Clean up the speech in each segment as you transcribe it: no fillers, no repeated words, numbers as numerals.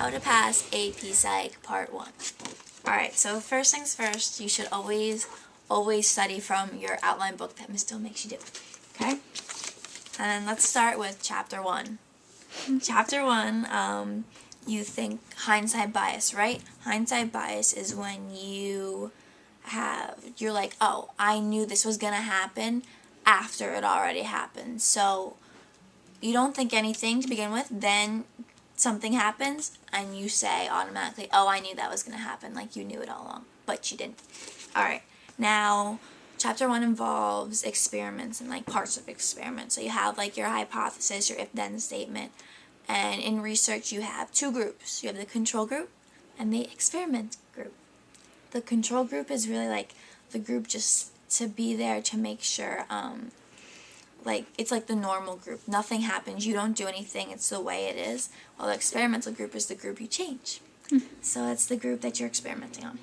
how to pass AP Psych Part 1. Alright, so first things first, you should always study from your outline book that Miss Dill makes you do. Okay? And let's start with Chapter 1. Chapter 1, you think hindsight bias, right? Hindsight bias is when you're like, oh, I knew this was going to happen after it already happened. So you don't think anything to begin with, then something happens, and you say automatically, oh, I knew that was going to happen, like you knew it all along, but you didn't. Alright, now, Chapter 1 involves experiments and, like, parts of experiments. So you have, like, your hypothesis, your if-then statement, and in research you have two groups. You have the control group and the experiment group. The control group is really, like, the group just to be there to make sure, like, it's like the normal group. Nothing happens. You don't do anything. It's the way it is. While the experimental group is the group you change. So it's the group that you're experimenting on.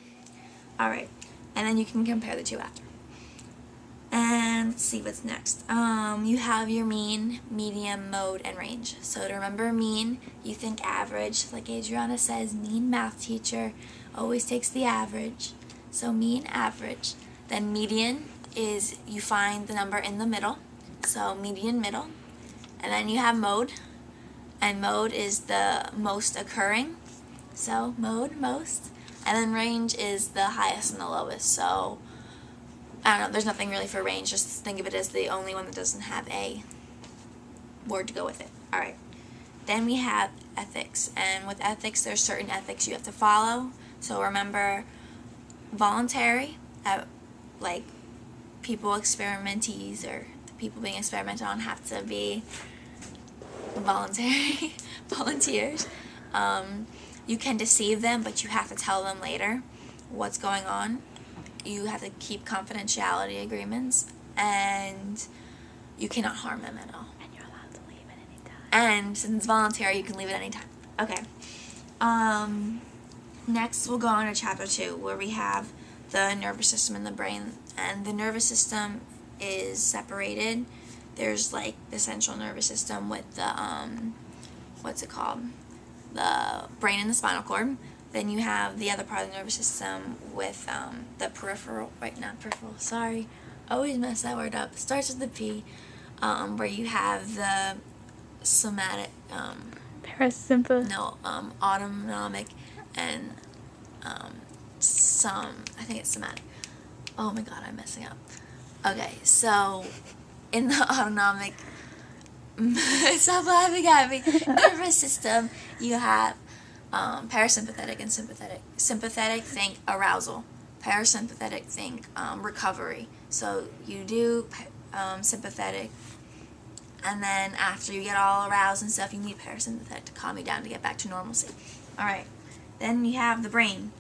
Alright. And then you can compare the two after. And let's see what's next. You have your mean, medium, mode, and range. So to remember mean, you think average. Like Adriana says, mean math teacher always takes the average. So mean, average. Then median is you find the number in the middle. So median, middle. And then you have mode. And mode is the most occurring. So mode, most. And then range is the highest and the lowest. So, I don't know, there's nothing really for range. Just think of it as the only one that doesn't have a word to go with it. Alright. Then we have ethics. And with ethics, there's certain ethics you have to follow. So remember, voluntary, like people experimentees or people being experimented on have to be voluntary volunteers. You can deceive them, but you have to tell them later what's going on. You have to keep confidentiality agreements, and you cannot harm them at all. And you're allowed to leave at any time. And since it's voluntary, you can leave at any time. Okay. Next, we'll go on to Chapter 2, where we have the nervous system and the brain. And the nervous system is separated. There's like the central nervous system with the what's it called, the brain and the spinal cord. Then you have the other part of the nervous system with the peripheral, right, not peripheral, sorry, always mess that word up, starts with the P, where you have the somatic, parasympathetic, no, autonomic, and I think it's somatic. Oh my god, I'm messing up. Okay, so in the autonomic, stop laughing at me, nervous system, you have parasympathetic and sympathetic. Sympathetic, think arousal. Parasympathetic, think recovery. So you do sympathetic, and then after you get all aroused and stuff, you need parasympathetic to calm you down to get back to normalcy. Alright, then you have the brain.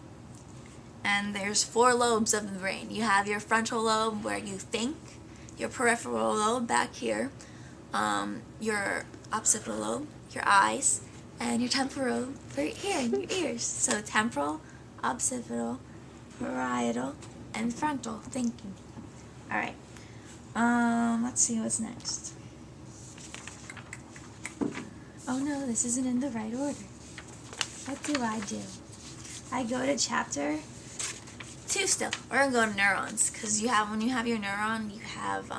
And there's 4 lobes of the brain. You have your frontal lobe where you think, your peripheral lobe back here, your occipital lobe, your eyes, and your temporal lobe right here in your ears. So temporal, occipital, parietal, and frontal thinking. Alright. Let's see what's next. Oh no, this isn't in the right order. What do? I go to Chapter 2 still. We're going to go to neurons, because when you have your neuron, you have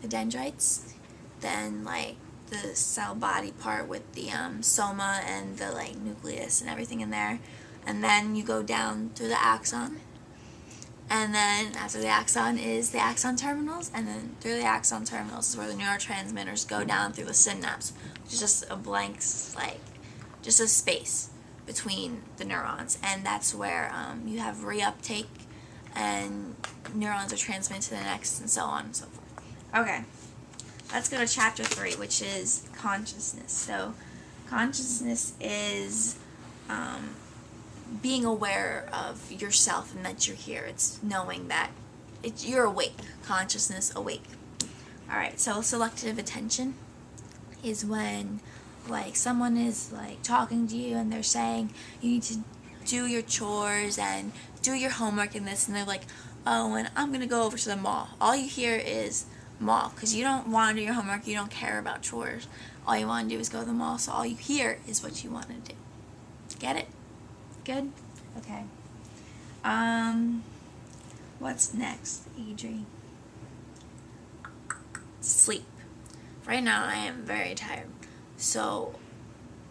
the dendrites, then like the cell body part with the soma and the like nucleus and everything in there, and then you go down through the axon, and then after the axon is the axon terminals, and then through the axon terminals is where the neurotransmitters go down through the synapse, which is just a blank, like, just a space between the neurons, and that's where you have reuptake, and neurons are transmitted to the next, and so on and so forth. Okay. Let's go to Chapter 3, which is consciousness. So, consciousness is being aware of yourself and that you're here. It's knowing that you're awake. Consciousness, awake. Alright, so selective attention is when, like, someone is, like, talking to you and they're saying you need to do your chores and do your homework and this, and they're like, oh, and I'm going to go over to the mall. All you hear is mall, because you don't want to do your homework, you don't care about chores. All you want to do is go to the mall, so all you hear is what you want to do. Get it? Good? Okay. What's next, Adri? Sleep. Right now I am very tired. So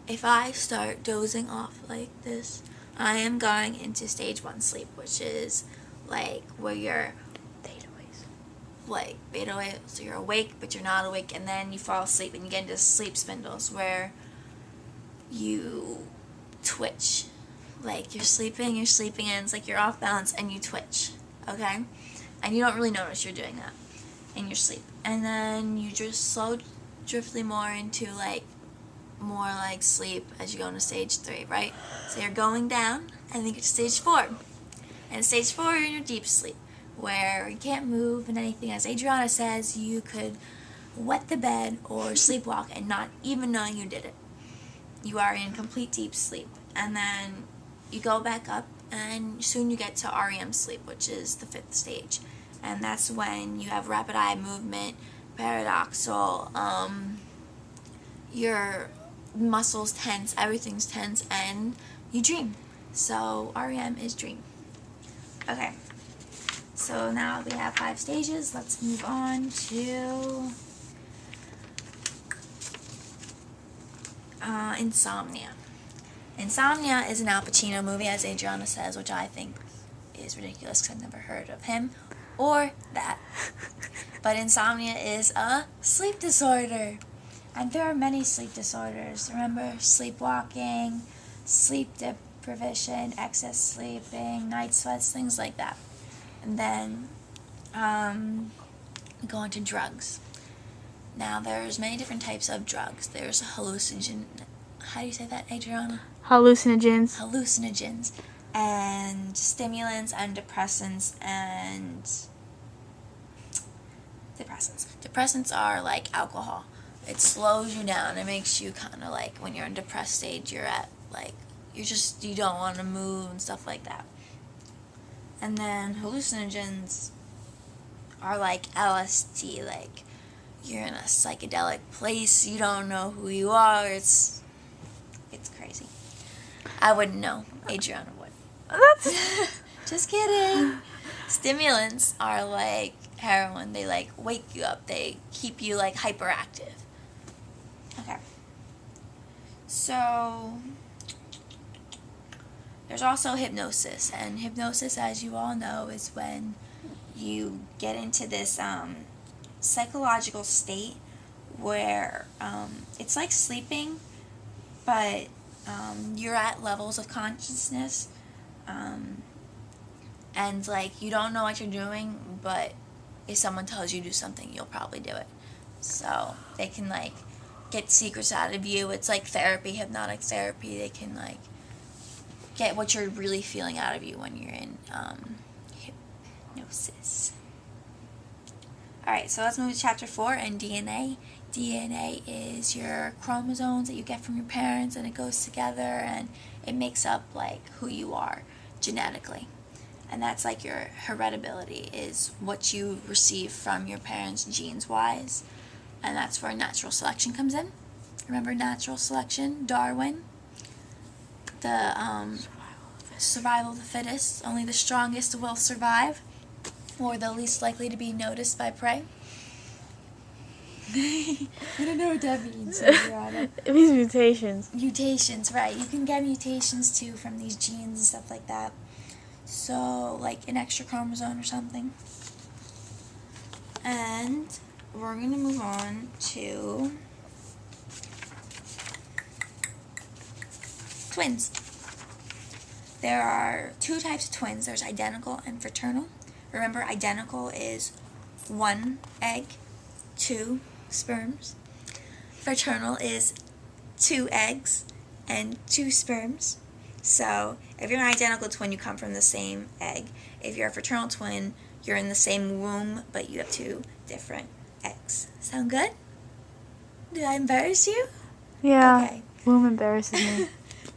if I start dozing off like this, I am going into stage 1 sleep, which is like where you're beta waves, so you're awake but you're not awake, and then you fall asleep and you get into sleep spindles where you twitch. Like you're sleeping and it's like you're off balance and you twitch, okay? And you don't really notice you're doing that in your sleep. And then you just slow driftly more into more like sleep as you go into stage 3, right? So you're going down and then you get to stage 4. And stage 4 you're in your deep sleep where you can't move and anything. As Adriana says, you could wet the bed or sleepwalk and not even know you did it. You are in complete deep sleep. And then you go back up and soon you get to REM sleep, which is the 5th stage. And that's when you have rapid eye movement, paradoxal, your muscles tense, everything's tense, and you dream. So REM is dream. Okay. So now we have 5 stages. Let's move on to insomnia. Insomnia is an Al Pacino movie, as Adriana says, which I think is ridiculous because I've never heard of him or that. But insomnia is a sleep disorder. And there are many sleep disorders. Remember, sleepwalking, sleep deprivation, excess sleeping, night sweats, things like that. And then go on to drugs. Now, there's many different types of drugs. There's hallucinogen. How do you say that, Adriana? Hallucinogens. Hallucinogens. And stimulants and depressants and... Depressants are like alcohol. It slows you down. It makes you kind of like, when you're in depressed stage, you're at like, you don't want to move and stuff like that. And then hallucinogens are like LSD, like you're in a psychedelic place, you don't know who you are, it's crazy. I wouldn't know. Adriana would. That's Just kidding. Stimulants are like heroin. They like wake you up. They keep you like hyperactive. Okay. So there's also hypnosis, and hypnosis, as you all know, is when you get into this psychological state where it's like sleeping, but you're at levels of consciousness, and like you don't know what you're doing, but if someone tells you to do something, you'll probably do it. So they can like get secrets out of you. It's like therapy, hypnotic therapy. They can like get what you're really feeling out of you when you're in hypnosis. Alright, so let's move to chapter 4 and DNA. DNA is your chromosomes that you get from your parents, and it goes together and it makes up like who you are genetically. And that's like your heritability, is what you receive from your parents genes wise. And that's where natural selection comes in. Remember natural selection, Darwin? The survival of the fittest, only the strongest will survive, or the least likely to be noticed by prey. I don't know what that means. it means mutations. Mutations, right. You can get mutations too from these genes and stuff like that. So, like an extra chromosome or something. And we're going to move on to twins. There are 2 types of twins. There's identical and fraternal. Remember, identical is 1 egg, 2 sperms. Fraternal is 2 eggs and 2 sperms. So, if you're an identical twin, you come from the same egg. If you're a fraternal twin, you're in the same womb, but you have 2 different eggs. Sound good? Did I embarrass you? Yeah. Okay. Womb embarrasses me.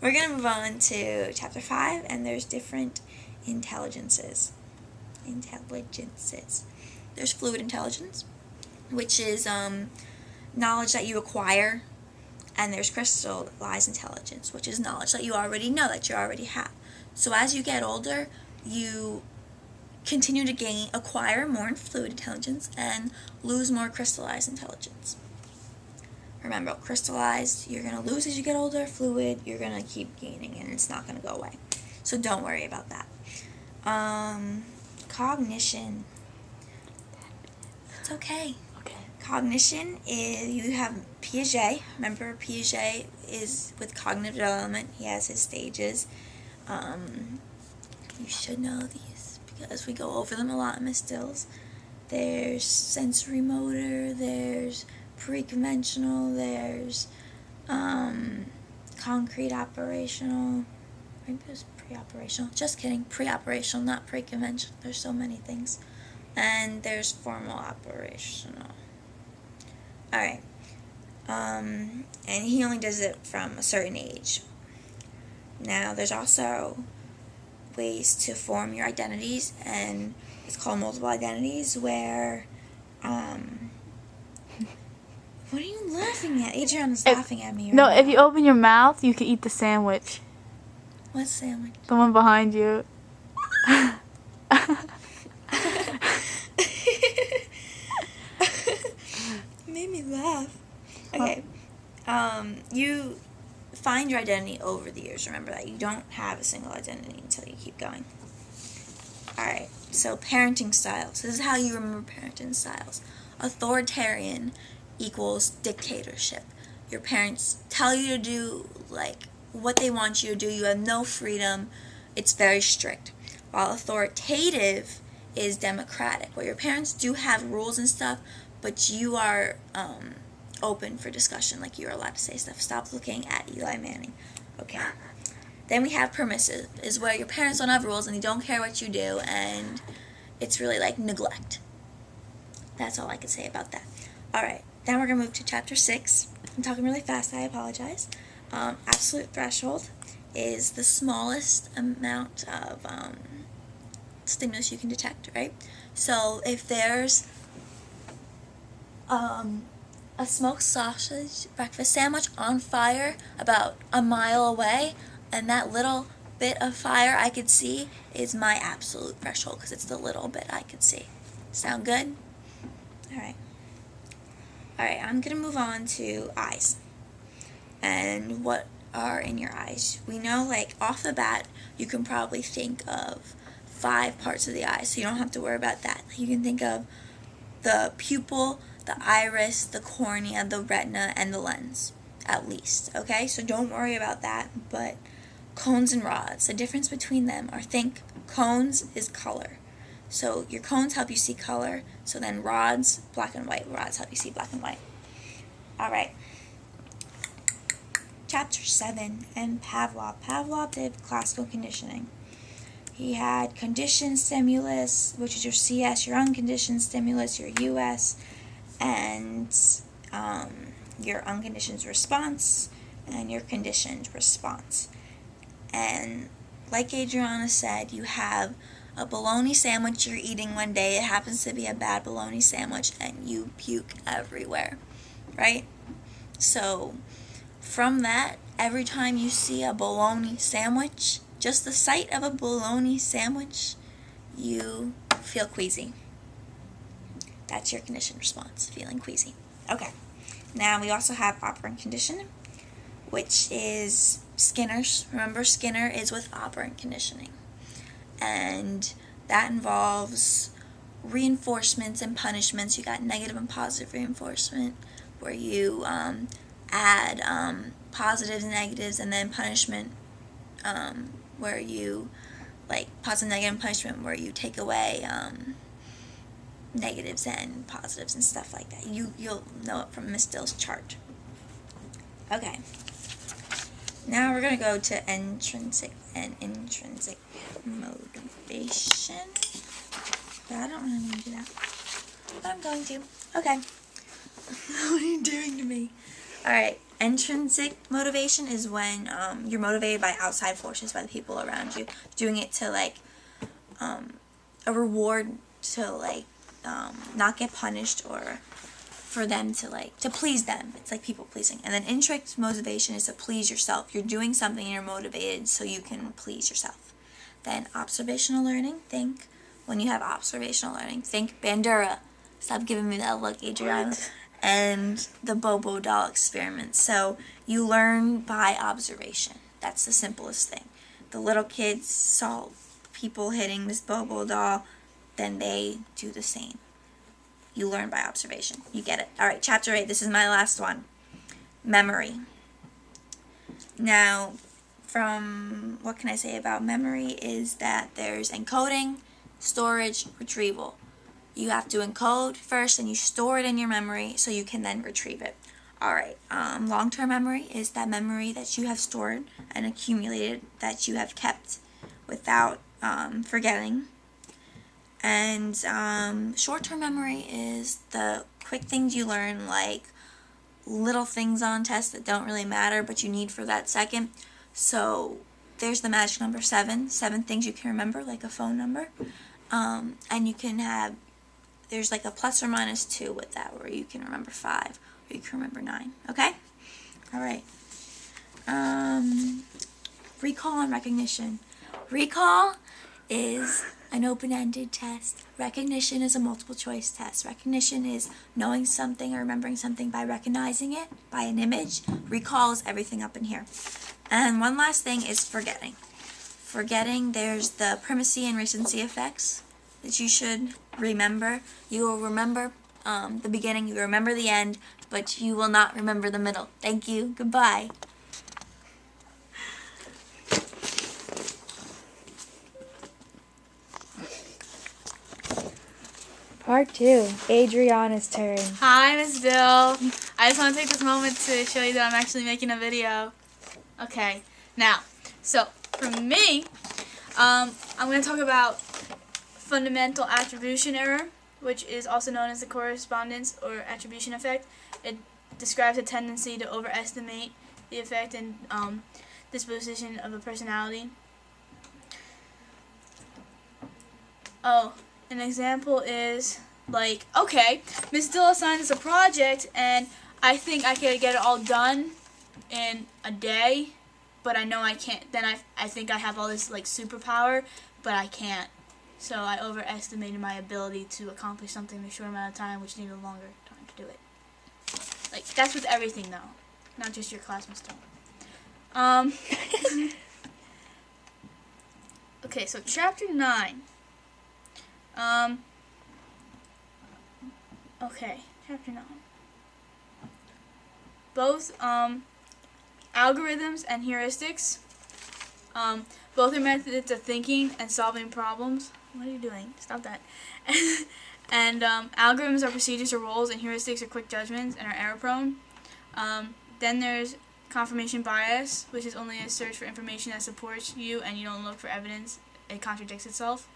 We're going to move on to chapter 5, and there's different intelligences. There's fluid intelligence, which is knowledge that you acquire And there's crystallized intelligence, which is knowledge that you already know, that you already have. So as you get older, you continue to acquire more fluid intelligence and lose more crystallized intelligence. Remember, crystallized, you're going to lose as you get older. Fluid, you're going to keep gaining, and it's not going to go away. So don't worry about that. Cognition. It's okay. Cognition is, you have Piaget. Remember, Piaget is with cognitive development. He has his stages. You should know these because we go over them a lot in Miss Dills. There's sensory motor, there's pre-conventional, there's concrete operational. Maybe there's pre-operational. Just kidding. Pre-operational, not pre-conventional. There's so many things. And there's formal operational. Alright. And he only does it from a certain age. Now, there's also ways to form your identities, and it's called multiple identities, where, what are you laughing at? Adriana's laughing at me right No, now. if you open your mouth, you can eat the sandwich. What sandwich? The one behind you. Made me laugh. Okay. You find your identity over the years. Remember that. You don't have a single identity until you keep going. Alright, so parenting styles. This is how you remember parenting styles. Authoritarian equals dictatorship. Your parents tell you to do, like, what they want you to do. You have no freedom. It's very strict. While authoritative is democratic, where your parents do have rules and stuff, but you are open for discussion, like you're allowed to say stuff. Stop looking at Eli Manning. Okay. Then we have permissive, is where your parents don't have rules and they don't care what you do, and it's really like neglect. That's all I can say about that. Alright, now we're going to move to chapter 6. I'm talking really fast, I apologize. Absolute threshold is the smallest amount of stimulus you can detect, right? So if there's a smoked sausage breakfast sandwich on fire about a mile away, and that little bit of fire I could see is my absolute threshold, because it's the little bit I could see. Sound good? Alright. Alright, I'm going to move on to eyes. And what are in your eyes? We know, like, off the bat, you can probably think of 5 parts of the eye, so you don't have to worry about that. You can think of the pupil, the iris, the cornea, the retina, and the lens, at least, okay? So don't worry about that, but cones and rods, the difference between them are, think cones is color. So your cones help you see color, so then rods, black and white, rods help you see black and white. Alright. Chapter 7, and Pavlov. Pavlov did classical conditioning. He had conditioned stimulus, which is your CS, your unconditioned stimulus, your US, and your unconditioned response, and your conditioned response. And like Adriana said, you have a bologna sandwich you're eating one day. It happens to be a bad bologna sandwich, and you puke everywhere, right? So from that, every time you see a bologna sandwich, just the sight of a bologna sandwich, you feel queasy. That's your conditioned response, feeling queasy. Okay. Now we also have operant condition, which is Skinner's. Remember, Skinner is with operant conditioning. And that involves reinforcements and punishments. You got negative and positive reinforcement, where you add positives and negatives, and then punishment, where you, like, positive, negative, and punishment, where you take away negatives and positives and stuff like that. You'll know it from Miss Dill's chart. Okay. Now we're going to go to intrinsic and intrinsic motivation. But I don't really want to do that. But I'm going to. Okay. What are you doing to me? Alright. Intrinsic motivation is when you're motivated by outside forces, by the people around you. Doing it to, like, a reward to, like, not get punished, or for them to please them. It's like people pleasing. And then intrinsic motivation is to please yourself. You're doing something and you're motivated so you can please yourself. Then observational learning, when you have observational learning, think Bandura. Stop giving me that look, Adriana. And the Bobo doll experiment. So you learn by observation. That's the simplest thing. The little kids saw people hitting this Bobo doll, then they do the same. You learn by observation. You get it. Alright, chapter 8. This is my last one. Memory. Now, what can I say about memory is that there's encoding, storage, retrieval. You have to encode first, and you store it in your memory so you can then retrieve it. Alright, long-term memory is that memory that you have stored and accumulated that you have kept without forgetting. And short-term memory is the quick things you learn, like little things on tests that don't really matter but you need for that second. So there's the magic number 7 things you can remember, like a phone number. And you can have, there's like a plus or minus 2 with that, where you can remember 5 or you can remember 9. Okay? Alright. Recall and recognition. Recall is an open-ended test. Recognition is a multiple choice test. Recognition is knowing something or remembering something by recognizing it, by an image. Recall is everything up in here. And one last thing is forgetting. Forgetting, there's the primacy and recency effects that you should remember. You will remember the beginning, you will remember the end, but you will not remember the middle. Thank you. Goodbye. Part 2. Adriana's turn. Hi, Miss Bill. I just want to take this moment to show you that I'm actually making a video. Okay, now, so for me, I'm going to talk about fundamental attribution error, which is also known as the correspondence or attribution effect. It describes a tendency to overestimate the effect and disposition of a personality. Oh, an example is like, okay, Miss Dill assigned us a project and I think I could get it all done in a day, but I know I can't. Then I think I have all this like superpower, but I can't. So I overestimated my ability to accomplish something in a short amount of time, which needed a longer time to do it. Like, that's with everything though, not just your class, Miss Dill. Okay, so chapter 9. Okay, chapter 9. Both algorithms and heuristics. Both are methods of thinking and solving problems. What are you doing? Stop that. And algorithms are procedures or rules, and heuristics are quick judgments and are error prone. Then there's confirmation bias, which is only a search for information that supports you and you don't look for evidence it contradicts itself.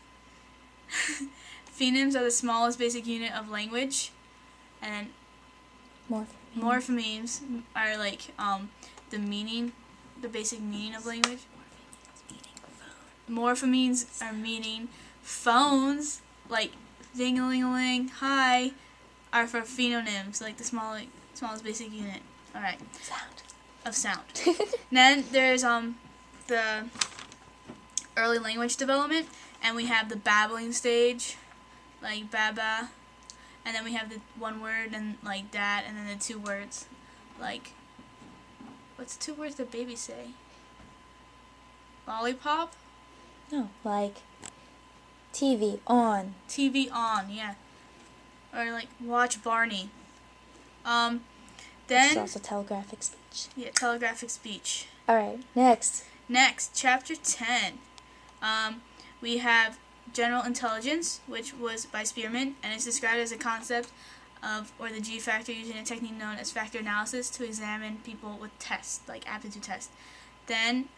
Phonemes are the smallest basic unit of language, and morphemes are like the basic meaning of language. Morphemes are meaning. Phones, like ding-a-ling-a-ling, hi, are for phononyms, like the smallest basic unit. Alright. Sound. Then there's the early language development, and we have the babbling stage, like baba, and then we have the one word and like that, and then the 2 words, like, what's 2 words that babies say? Lollipop? No, like TV on. TV on, yeah. Or like watch Barney. Then It's also telegraphic speech. Yeah, telegraphic speech. Alright, next. Next, chapter 10. We have general intelligence, which was by Spearman, and it's described as a concept of, or the G factor, using a technique known as factor analysis to examine people with tests, like aptitude tests. Then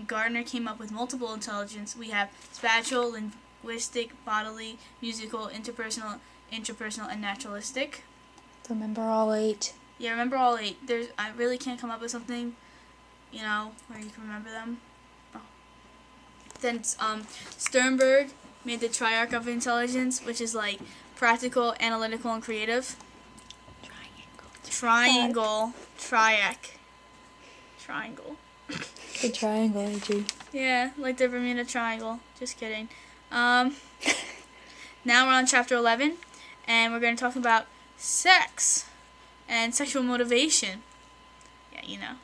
Gardner came up with multiple intelligence. We have spatial, linguistic, bodily, musical, interpersonal, and naturalistic. Remember all 8. Yeah, remember all 8. I really can't come up with something, where you can remember them. Oh. Then Sternberg made the triarch of intelligence, which is like practical, analytical, and creative. triangle, triangle. The triangle, AJ. Yeah, like the Bermuda Triangle. Just kidding. Now we're on chapter 11, and we're going to talk about sex and sexual motivation. Yeah, you know.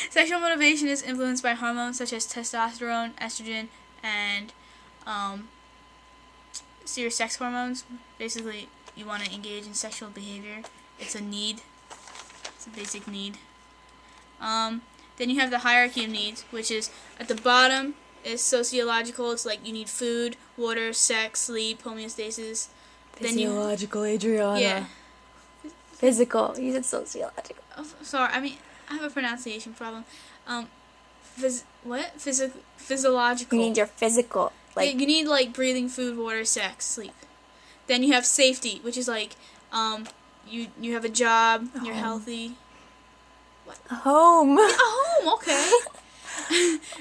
Sexual motivation is influenced by hormones such as testosterone, estrogen, and so your sex hormones. Basically, you want to engage in sexual behavior. It's a need. It's a basic need. Then you have the hierarchy of needs, which is at the bottom is sociological. It's like you need food, water, sex, sleep, homeostasis. Physiological, Adriana. Yeah. Physical. You said sociological. Oh, sorry, I mean, I have a pronunciation problem. Physiological. You need your physical. Like, yeah, you need like breathing, food, water, sex, sleep. Then you have safety, which is like you have a job, you're healthy. a home. A home, okay.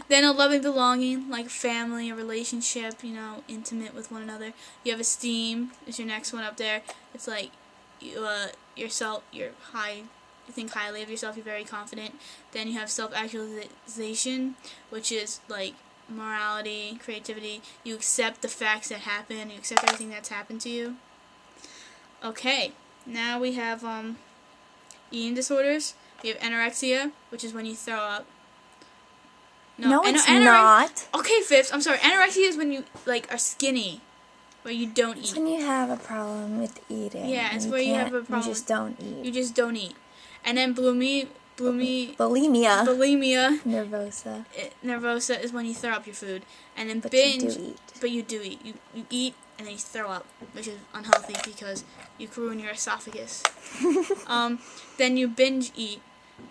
Then a loving belonging, like family, a relationship, intimate with one another. You have esteem, is your next one up there. It's like you think highly of yourself, you're very confident. Then you have self-actualization, which is like morality, creativity. You accept the facts that happen, you accept everything that's happened to you. Okay, now we have eating disorders. We have anorexia, which is when you throw up. No, it's not. Okay, Phipps, I'm sorry. Anorexia is when you are skinny, where you don't eat. It's when you have a problem with eating. Yeah, it's where you have a problem. You just don't eat. You just don't eat. And then bulimia. Nervosa. Nervosa is when you throw up your food. And then But binge. you do eat. But you do eat. You eat and then you throw up, which is unhealthy because you can ruin your esophagus. Then you binge eat.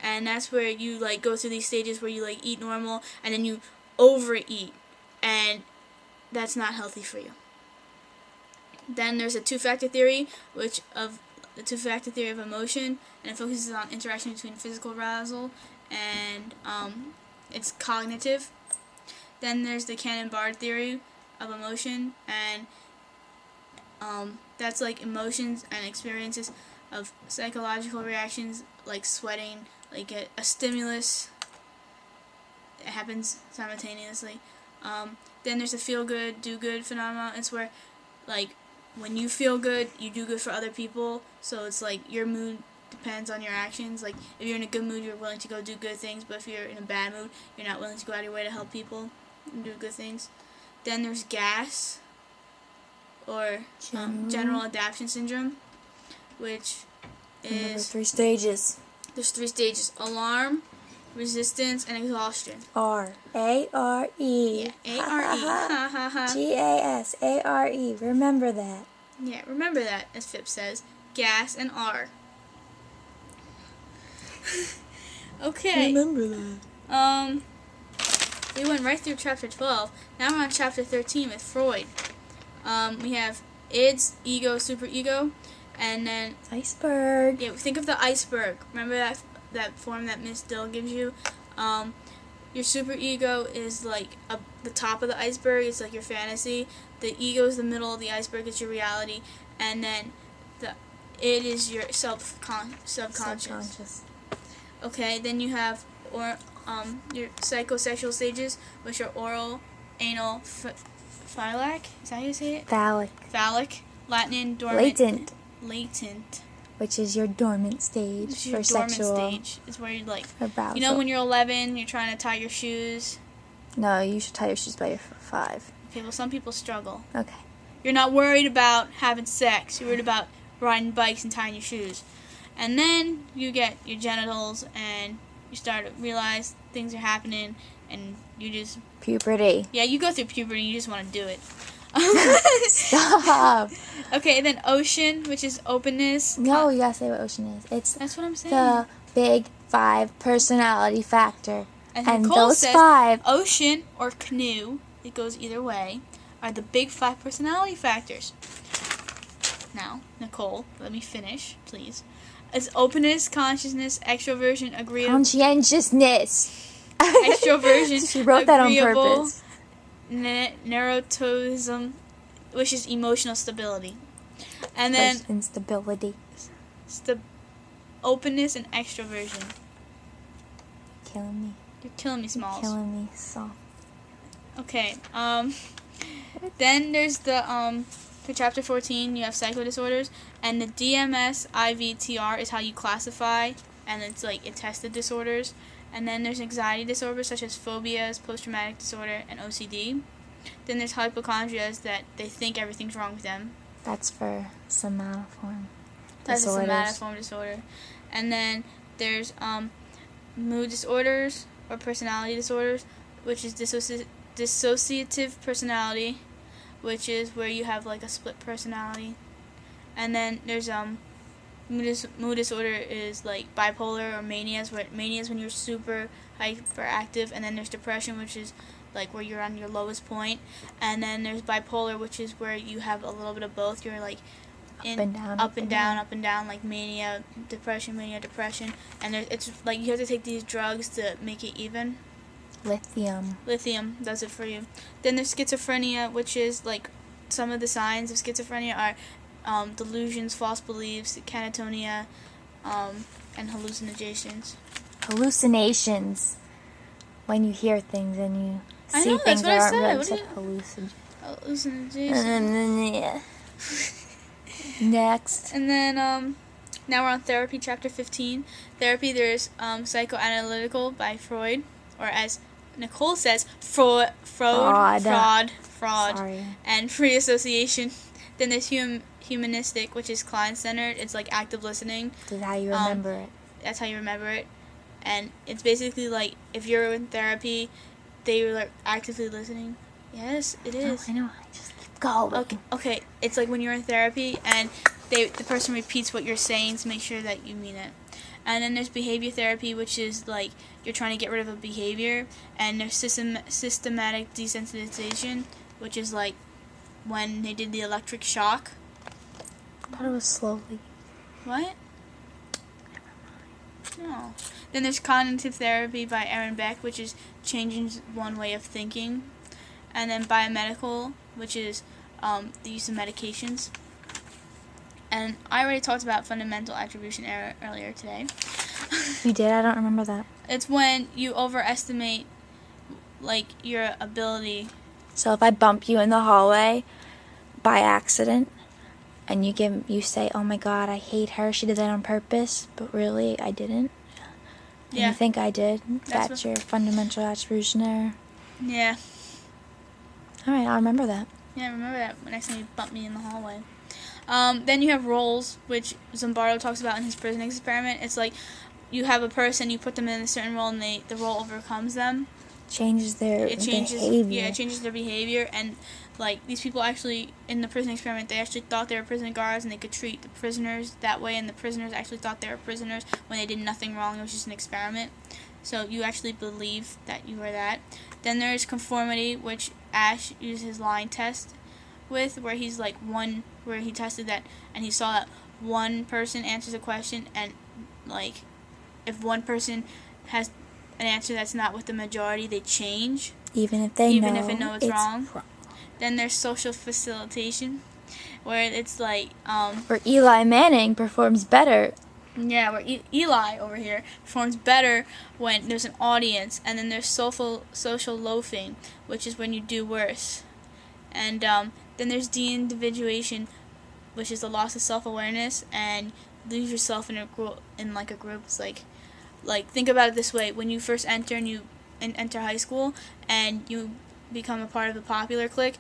And that's where you go through these stages where you eat normal and then you overeat, and that's not healthy for you. Then there's a two-factor theory, the two-factor theory of emotion, and it focuses on interaction between physical arousal and it's cognitive. Then there's the Cannon-Bard theory of emotion, and that's emotions and experiences of psychological reactions like sweating, like a stimulus. It happens simultaneously. Then there's a feel-good, do-good phenomenon. It's where, when you feel good, you do good for other people. So it's your mood depends on your actions. If you're in a good mood, you're willing to go do good things. But if you're in a bad mood, you're not willing to go out of your way to help people and do good things. Then there's GAS, or General Adaptation Syndrome, which is... Three stages. There's 3 stages: alarm, resistance, and exhaustion. R. A-R-E. Yeah, A-R-E. Ha ha ha. G-A-S-A-R-E. Remember that. Yeah, remember that, as Phipps says. Gas and R. Okay. Remember that. We went right through chapter 12. Now we're on chapter 13 with Freud. We have ids, ego, superego, and then... Iceberg. Yeah, think of the iceberg. Remember that form that Miss Dill gives you? Your superego is the top of the iceberg. It's your fantasy. The ego is the middle of the iceberg. It's your reality. And then it is your subconscious. Okay, then you have your psychosexual stages, which are oral, anal, phallic. Is that how you say it? Phallic. Latin, dormant. Latent. Which is your dormant stage Which is your for dormant sexual stage. It's where you arousal. when you're 11, you're trying to tie your shoes. No, you should tie your shoes by your 5. Okay, well, some people struggle. Okay. You're not worried about having sex. You're worried about riding bikes and tying your shoes. And then you get your genitals, and you start to realize things are happening, and you just... Puberty. Yeah, you go through puberty, and you just want to do it. Stop. Okay, then ocean, which is openness. No, you gotta say what ocean is. That's what I'm saying. The big 5 personality factor. And And Nicole those says 5... ocean or canoe, it goes either way, are the big 5 personality factors. Now, Nicole, let me finish, please. It's openness, consciousness, extroversion, agreeable. Conscientiousness. Extroversion. She wrote that on agreeable, purpose. Neuroticism, which is emotional stability. And then Instability. openness, and extroversion. Killing me. You're killing me, Smalls. Killing me. So. Okay. Then there's the for chapter 14 you have psycho disorders, and the DMS-IVTR is how you classify, and it's like it tested disorders. And then there's anxiety disorders such as phobias, post-traumatic disorder, and OCD. Then there's hypochondrias that they think everything's wrong with them. That's for somatoform That's disorders. a somatoform disorder. And then there's mood disorders or personality disorders, which is dissociative personality, which is where you have like a split personality. And then there's mood disorder is like bipolar or manias, where mania is when you're super hyperactive, and then there's depression, which is like where you're on your lowest point, and then there's bipolar, which is where you have a little bit of both. You're like up and down, like mania, depression, and it's like you have to take these drugs to make it even. Lithium does it for you. Then there's schizophrenia, which is like some of the signs of schizophrenia are delusions, false beliefs, catatonia, and hallucinations. Hallucinations. When you hear things and you I see know, things that's that what I aren't said. really What said. Hallucinations. Next. And then now we're on therapy, chapter 15. Therapy, there's psychoanalytical by Freud, or as Nicole says, fraud, Sorry. and free association. Then there's humanistic, which is client-centered. It's like active listening. This is how you remember it. That's how you remember it. And it's basically like if you're in therapy, they were like actively listening. Yes, it is. I know. I just keep going. Okay. It's like when you're in therapy and the person repeats what you're saying to make sure that you mean it. And then there's behavior therapy, which is like you're trying to get rid of a behavior. And there's systematic desensitization, which is like when they did the electric shock. I thought it was slowly. What? No. Then there's cognitive therapy by Aaron Beck, which is changing one way of thinking. And then biomedical, which is the use of medications. And I already talked about fundamental attribution error earlier today. You did? I don't remember that. It's when you overestimate like your ability. So if I bump you in the hallway by accident, and you say, "Oh my God, I hate her. She did that on purpose," but really I didn't. And Yeah. you think I did? That's That's your fundamental attribution error. Yeah. All right, I'll remember that. Yeah, I remember that next time you bumped me in the hallway. Then you have roles, which Zimbardo talks about in his prison experiment. It's like you have a person, you put them in a certain role, and the role overcomes them. Changes their behavior. Yeah, it changes their behavior, and like these people actually in the prison experiment, they actually thought they were prison guards, and they could treat the prisoners that way, and the prisoners actually thought they were prisoners when they did nothing wrong. It was just an experiment. So you actually believe that you are that. Then there's conformity, which Ash used his line test with, where he's like where he tested that, and he saw that one person answers a question, and like if one person has an answer that's not with the majority, they change. Even if they know it's wrong. Then there's social facilitation, where it's like where Eli Manning performs better. Yeah, where Eli over here performs better when there's an audience. And then there's social loafing, which is when you do worse. And then there's de-individuation, which is the loss of self-awareness, and lose yourself in a group. It's like think about it this way: when you first enter and you enter high school and you become a part of the popular clique,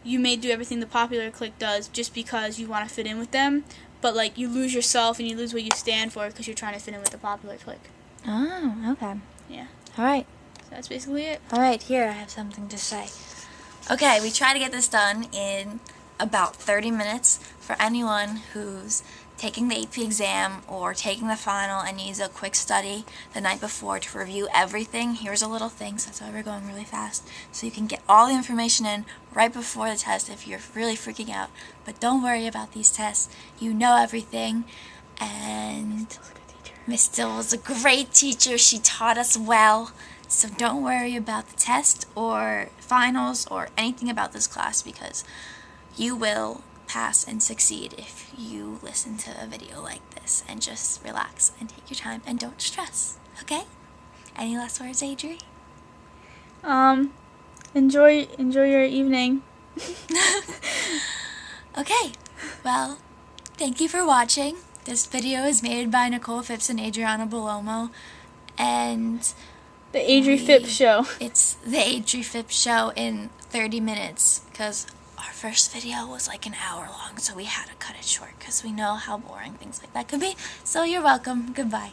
you may do everything the popular clique does just because you want to fit in with them. But like you lose yourself and you lose what you stand for because you're trying to fit in with the popular clique. Oh, okay. Yeah. All right. So that's basically it. All right, here I have something to say. Okay, we try to get this done in about 30 minutes. For anyone who's taking the AP exam or taking the final and needs a quick study the night before to review everything, here's a little thing, so that's why we're going really fast, so you can get all the information in right before the test if you're really freaking out. But don't worry about these tests. You know everything, and Miss Dill was a great teacher. She taught us well, so don't worry about the test or finals or anything about this class, because you will pass and succeed if you listen to a video like this and just relax and take your time and don't stress, okay? Any last words, Adri? Enjoy your evening. Okay, well, thank you for watching. This video is made by Nicole Phipps and Adriana Belomo, and The Adri Phipps Show. it's the Adri Phipps Show in 30 minutes, because our first video was like an hour long, so we had to cut it short, because we know how boring things like that could be. So you're welcome. Goodbye.